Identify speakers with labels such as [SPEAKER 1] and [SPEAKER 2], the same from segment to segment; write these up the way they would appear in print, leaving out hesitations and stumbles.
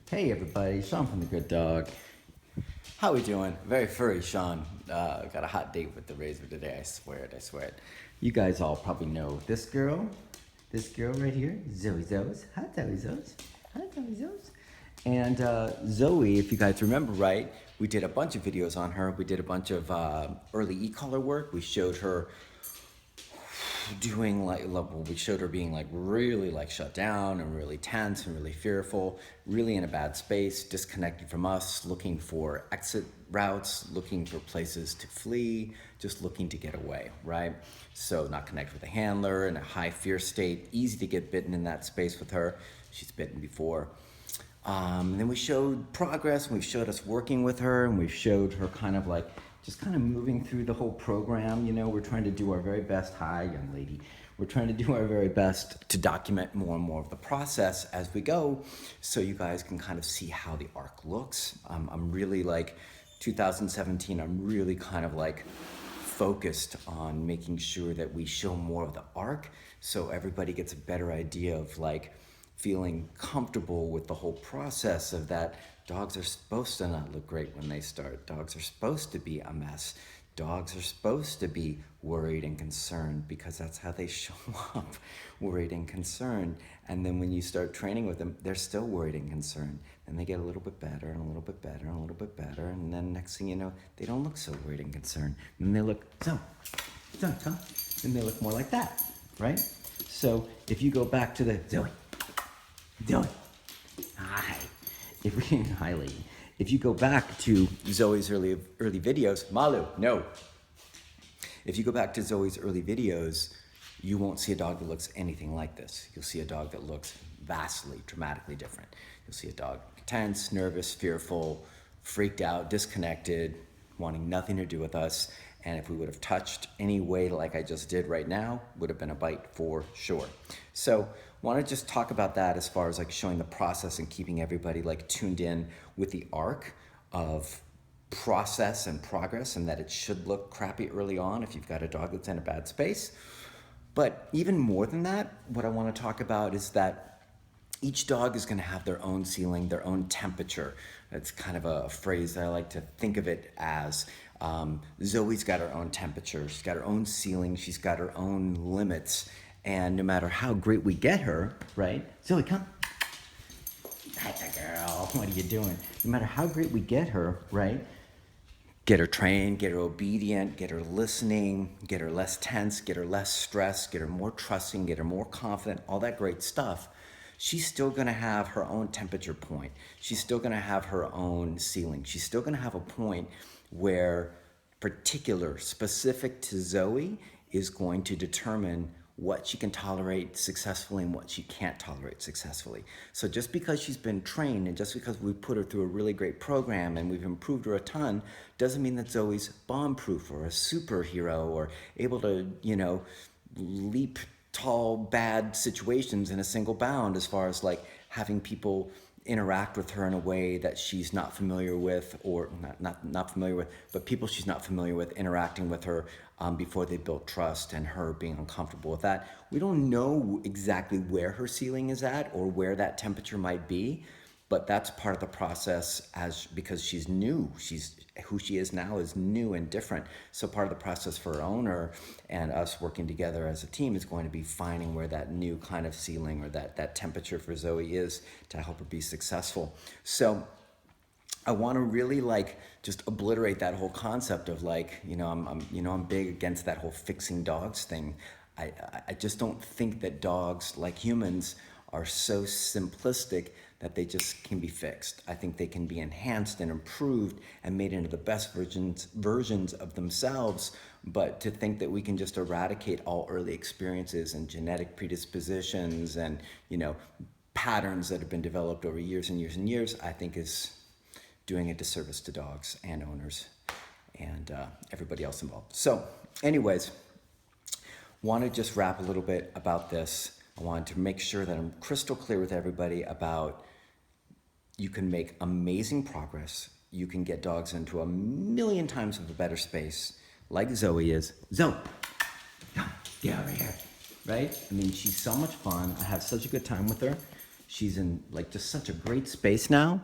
[SPEAKER 1] Hey everybody, Sean from The Good Dog. How we doing? Very furry, Sean. Got a hot date with the razor today, I swear it. You guys all probably know this girl right here, Zoes. Hi Zoes. Hi Zoes. And Zoe, if you guys remember right, we did a bunch of videos on her. We did a bunch of early e-collar work. We showed her doing we showed her being really shut down and really tense and really fearful, really in a bad space, disconnected from us, looking for exit routes, looking for places to flee, just looking to get away, right? So not connect with a handler, in a high fear state, easy to get bitten in that space with her. She's bitten before. Then we showed progress, and we showed us working with her, and we showed her just moving through the whole program. You know, we're trying to do our very best. Hi, young lady. We're trying to do our very best to document more and more of the process as we go, so you guys can kind of see how the arc looks. I'm really 2017, I'm really focused on making sure that we show more of the arc, so everybody gets a better idea of feeling comfortable with the whole process of that. Dogs are supposed to not look great when they start. Dogs are supposed to be a mess. Dogs are supposed to be worried and concerned, because that's how they show up, worried and concerned. And then when you start training with them, they're still worried and concerned. Then they get a little bit better and a little bit better and a little bit better. And then next thing you know, they don't look so worried and concerned. And they look, come. And they look more like that, right? So if you go back to the Zoe, hi. Hi, lady. If you go back to Zoe's early videos, Malu, no. If you go back to Zoe's early videos, you won't see a dog that looks anything like this. You'll see a dog that looks vastly, dramatically different. You'll see a dog tense, nervous, fearful, freaked out, disconnected, wanting nothing to do with us. And if we would have touched any way like I just did right now, would have been a bite for sure. So want to just talk about that as far as showing the process and keeping everybody tuned in with the arc of process and progress, and that it should look crappy early on if you've got a dog that's in a bad space. But even more than that, what I want to talk about is that each dog is going to have their own ceiling, their own temperature. It's kind of a phrase that I like to think of it as. Zoe's got her own temperature, she's got her own ceiling, she's got her own limits, and no matter how great we get her, right? Zoe, come. Hi, girl, what are you doing? No matter how great we get her, right? Get her trained, get her obedient, get her listening, get her less tense, get her less stressed, get her more trusting, get her more confident, all that great stuff. She's still gonna have her own temperature point. She's still gonna have her own ceiling. She's still gonna have a point where specific to Zoe is going to determine what she can tolerate successfully and what she can't tolerate successfully. So just because she's been trained and just because we put her through a really great program and we've improved her a ton, doesn't mean that Zoe's bomb-proof or a superhero or able to, leap tall, bad situations in a single bound, as far as having people interact with her in a way that she's not familiar with, or not familiar with, but people she's not familiar with interacting with her before they built trust, and her being uncomfortable with that. We don't know exactly where her ceiling is at or where that temperature might be, but that's part of the process because she's new. Who she is now is new and different. So part of the process for her owner and us working together as a team is going to be finding where that new kind of ceiling or that temperature for Zoe is to help her be successful. So I want to really just obliterate that whole concept of I'm big against that whole fixing dogs thing. I just don't think that dogs, like humans, are so simplistic that they just can be fixed. I think they can be enhanced and improved and made into the best versions of themselves. But to think that we can just eradicate all early experiences and genetic predispositions and patterns that have been developed over years and years and years, I think is doing a disservice to dogs and owners and everybody else involved. So anyways, want to just wrap a little bit about this. I wanted to make sure that I'm crystal clear with everybody about you can make amazing progress. You can get dogs into a million times of a better space, like Zoe is. Zoe, come, get over here, right? I mean, she's so much fun. I have such a good time with her. She's in like just such a great space now.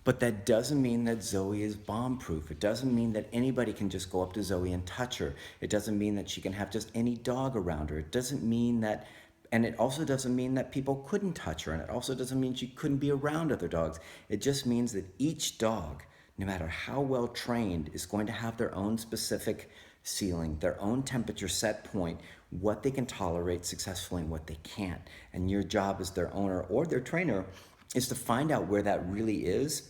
[SPEAKER 1] But that doesn't mean that Zoe is bomb-proof. It doesn't mean that anybody can just go up to Zoe and touch her. It doesn't mean that she can have just any dog around her. It doesn't mean that, and it also doesn't mean that people couldn't touch her. And it also doesn't mean she couldn't be around other dogs. It just means that each dog, no matter how well trained, is going to have their own specific ceiling, their own temperature set point, what they can tolerate successfully and what they can't. And your job as their owner or their trainer is to find out where that really is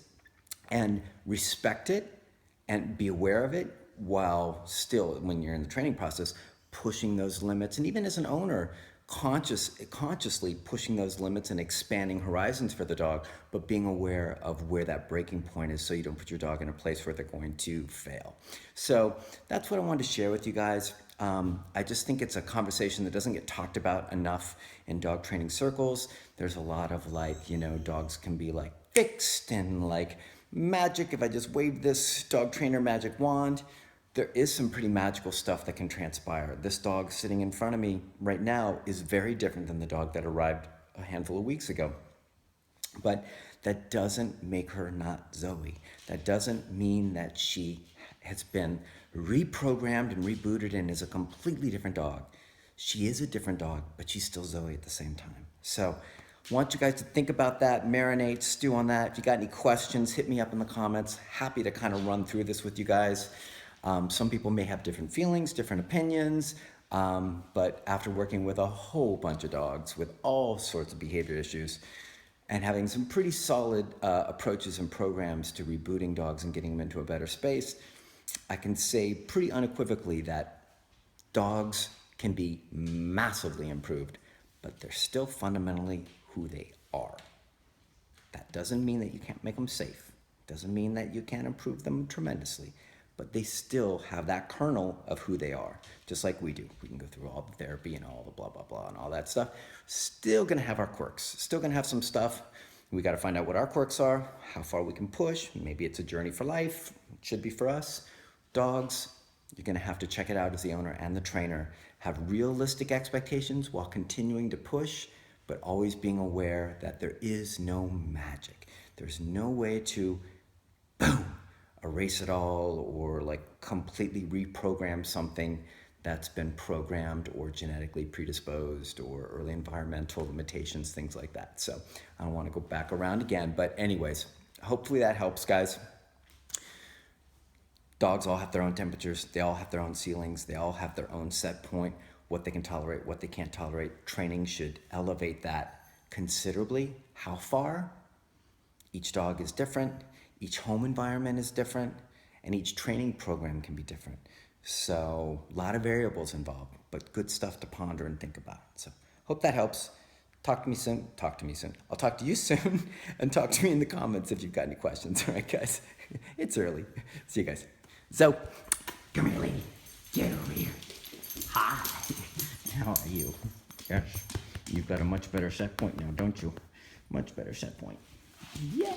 [SPEAKER 1] and respect it and be aware of it, while still, when you're in the training process, pushing those limits. And even as an owner, consciously pushing those limits and expanding horizons for the dog, but being aware of where that breaking point is so you don't put your dog in a place where they're going to fail. So that's what I wanted to share with you guys. I just think it's a conversation that doesn't get talked about enough in dog training circles. There's a lot of like, you know, dogs can be like fixed and like magic. If I just wave this dog trainer magic wand, there is some pretty magical stuff that can transpire. This dog sitting in front of me right now is very different than the dog that arrived a handful of weeks ago. But that doesn't make her not Zoe. That doesn't mean that she has been reprogrammed and rebooted and is a completely different dog. She is a different dog, but she's still Zoe at the same time. So I want you guys to think about that, marinate, stew on that. If you got any questions, hit me up in the comments. Happy to kind of run through this with you guys. Some people may have different feelings, different opinions, but after working with a whole bunch of dogs with all sorts of behavior issues and having some pretty solid approaches and programs to rebooting dogs and getting them into a better space, I can say pretty unequivocally that dogs can be massively improved, but they're still fundamentally who they are. That doesn't mean that you can't make them safe. Doesn't mean that you can't improve them tremendously, but they still have that kernel of who they are, just like we do. We can go through all the therapy and all the blah, blah, blah, and all that stuff. Still gonna have our quirks, still gonna have some stuff. We gotta find out what our quirks are, how far we can push. Maybe it's a journey for life, it should be for us. Dogs, you're gonna have to check it out as the owner and the trainer. Have realistic expectations while continuing to push, but always being aware that there is no magic. There's no way to, boom, erase it all or like completely reprogram something that's been programmed or genetically predisposed or early environmental limitations, things like that. So I don't want to go back around again, but anyways, hopefully that helps, guys. Dogs all have their own temperatures. They all have their own ceilings. They all have their own set point, what they can tolerate, what they can't tolerate. Training should elevate that considerably. How far? Each dog is different. Each home environment is different, and each training program can be different. So a lot of variables involved, but good stuff to ponder and think about. So hope that helps. Talk to me soon. I'll talk to you soon, and talk to me in the comments if you've got any questions. All right, guys. It's early. See you guys. So, come here, lady. Get over here. Hi. How are you? Yes. You've got a much better set point now, don't you? Much better set point. Yeah.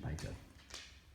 [SPEAKER 1] Bye, Joe.